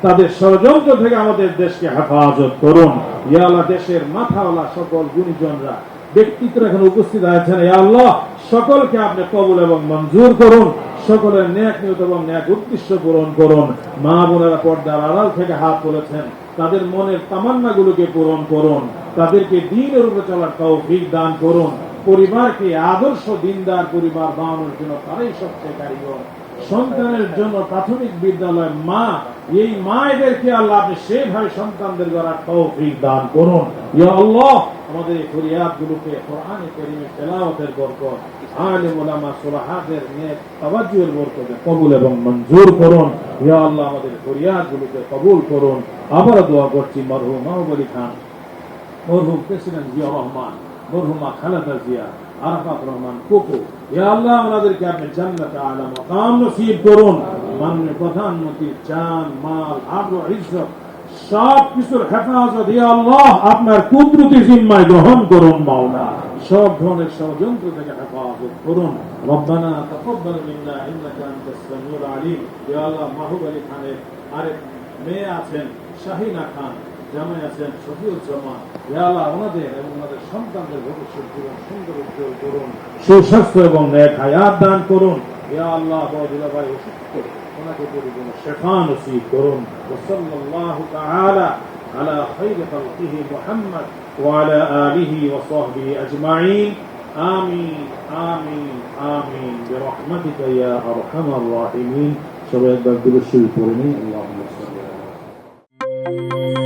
তাদের ষড়যন্ত্র থেকে আমাদের দেশকে হেফাজত করুন। ইয়া আল্লাহ, দেশের মাথাওয়ালা সকল গুণীজনরা ব্যক্তিত্ব এখানে উপস্থিত আছেন, ইয়া আল্লাহ সকলকে আপনি কবুল এবং মঞ্জুর করুন, সকলের ন্যাক নিয়ত এবং ন্যাক উদ্দেশ্য পূরণ করুন। মা বোনেরা পর্দার আড়াল থেকে হাত তুলেছেন, তাদের মনের তামান্না গুলোকে পূরণ করুন, তাদেরকে দ্বীনের উপরে চলার তৌফিক দান করুন, পরিবারকে আদর্শ দ্বীনদার পরিবার বানানোর জন্য তারাই সবচেয়ে কারিগর। সন্তানের জন্য প্রাথমিক বিদ্যালয় মা, এই মায়েদেরকে আল্লাহ আপনি সেভাবে সন্তানদের গড়ার তৌফিক দান করুন। ইয়া আল্লাহ, আমাদের এই ফরিয়াদগুলোকে কোরআনে কারীমের তেলাওয়াতের বরকত, আলেম ওলামা সুলাহাদের নেক তাওয়াজ্জুহের বরকতে কবুল এবং মঞ্জুর করুন। ইয়া আল্লাহ, আমাদের ফরিয়াদগুলোকে কবুল করুন। আবার দোয়া করছি মরহুম মাহবুব আলী খান, মরহুম প্রেসিডেন্ট জিয়া রহমান, মরহুমা খালেদা জিয়া, আরাফাত রহমান কোকো, ইয়া আল্লাহ ওনাদেরকে আপনি জান্নাতে আলা মাকাম নসিব করুন। মাননীয় প্রধানমন্ত্রীর জান মাল আবরু ইজ্জত সব কিছুর হেফাজত ইয়া আল্লাহ আপনার কুদরতি জিম্মায় গ্রহণ করুন। মাওলা, সব ধরনের ষড়যন্ত্র থেকে হেফাজত করুন। রব্বানা তাকাব্বাল মিন্না ইন্নাকা আনতাস সামিউল আলিম। ইয়া আল্লাহ, মাহবুব আলী খানের আরেক মেয়ে আছেন শাহিনা খান, জামাই আছেন শফিউজ্জামান, ইয়া আল্লাহ ওনাদের এবং ওনাদের সন্তানদের ভবিষ্যৎ জীবন সুন্দর উজ্জ্বল করুন, সুস্বাস্থ্য এবং নেক হায়াত দান করুন। ইয়া আল্লাহ, বড় ভাই অসুস্থ, ওনাকে পরিপূর্ণ শিফা নসিব করুন। ওয়া সাল্লাল্লাহু তাআলা আলা খায়রি খালকিহি মুহাম্মদ ওয়া আলা আলিহি ওয়া সাহবিহি আজমাইন। আমিন আমিন আমিন বিরহমাতিকা ইয়া আরহামার রাহিমিন। সবাই একবার দুরূদ শরীফ পড়ে নিন। আল্লাহুম্মা সাল্লি আলা